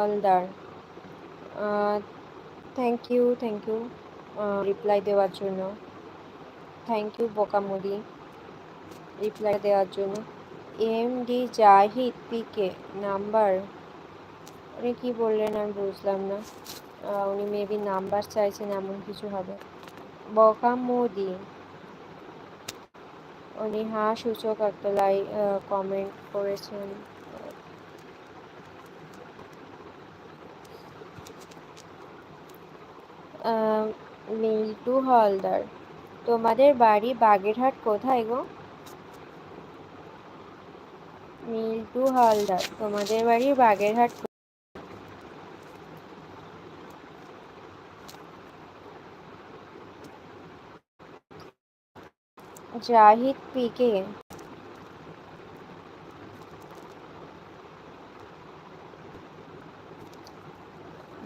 Haldar, thank you reply দেওয়ার জন্য। Thank you বোকামুদি reply দেওয়ার জন্য। এমডি জাহিদ পিকে নাম্বার, উনি কি বললেন আমি বুঝলাম না। উনি মেবি নাম্বার চাইছেন, এমন কিছু হবে। বোকামুদি উনি হ্যাঁ সূচক একটা কমেন্ট করেছেন। মিল্টু হালদার, তোমাদের বাড়ি বাগেরহাট কোথায় গো? মিল্টু হালদার, তোমাদের বাড়ি বাগেরহাট। জাহিদ পিকে,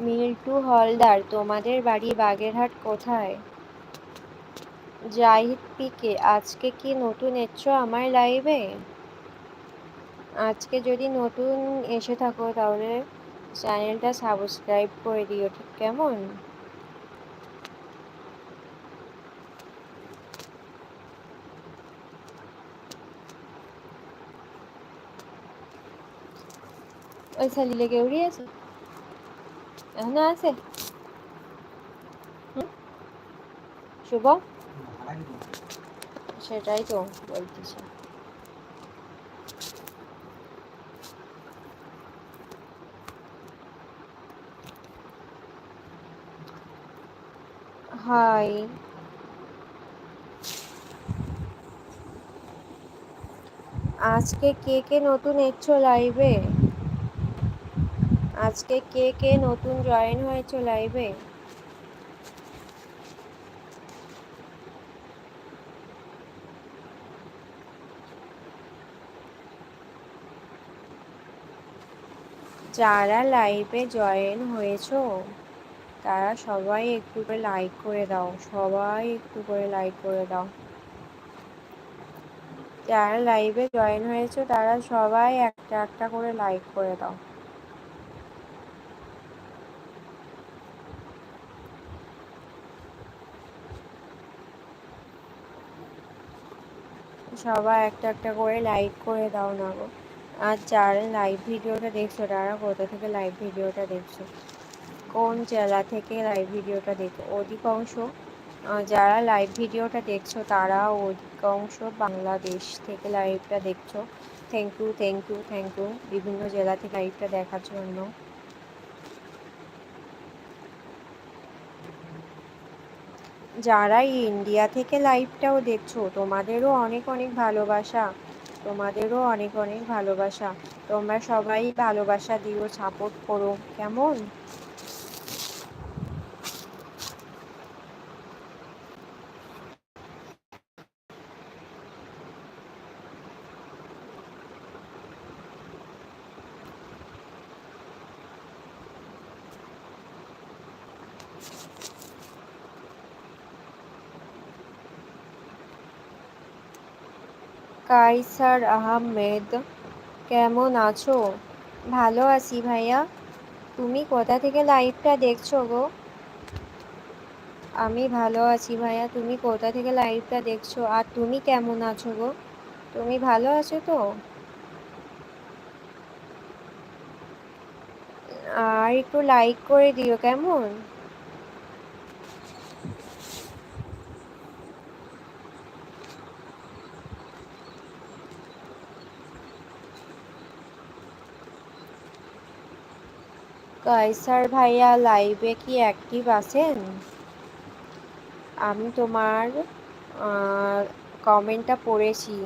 মিল্টু হালদার, তোমাদের বাড়ি বাগেরহাট কোথায়? জাহিদ পিকে, আজকে কি নতুন এসছো আমার লাইভে? আজকে যদি নতুন এসে থাকো তাহলে চ্যানেলটা সাবস্ক্রাইব করে দিও, ঠিক কেমন? ওই শালি লেগে উড়িয়েছে, এখনো আছে? শুভ, সেটাই তো বলতেছি। হাই, আজকে কে কে নতুন এসছো লাইভে? আজকে কে কে নতুন জয়েন হয়েছো লাইভে? যারা লাইভে জয়েন হয়েছো তারা সবাই একটু করে লাইক করে দাও, সবাই একটু করে লাইক করে দাও। যারা লাইভে জয়েন হয়েছো তারা সবাই একটা একটা করে লাইক করে দাও। সবাই একটা একটা করে লাইক করে দাও না গো। আর যারা লাইভ ভিডিওটা দেখছো তারা কোথা থেকে লাইভ ভিডিওটা দেখছো, কোন জেলা থেকে লাইভ ভিডিওটা দেখো? অধিকাংশ যারা লাইভ ভিডিওটা দেখছো তারা অধিকাংশ বাংলাদেশ থেকে লাইভটা দেখছো। থ্যাংক ইউ বিভিন্ন জেলা থেকে লাইভটা দেখার জন্য। যারা ইন্ডিয়া থেকে লাইভটাও দেখছো তোমাদেরও অনেক অনেক ভালোবাসা, তোমাদেরও অনেক অনেক ভালোবাসা। তোমরা সবাই ভালোবাসা দিও, সাপোর্ট করো, কেমন? কাইসার আহমেদ, কেমন আছো? ভালো আছি ভাইয়া, তুমি কোথা থেকে লাইভটা দেখছো গো? আমি ভালো আছি ভাইয়া, তুমি কোথা থেকে লাইভটা দেখছো? আর তুমি কেমন আছো গো? তুমি ভালো আছো তো? আর একটু লাইক করে দিও, কেমন? কাইসার ভাইয়া লাইভে কি অ্যাক্টিভ আছেন? আমি তোমার কমেন্টটা পড়েছি,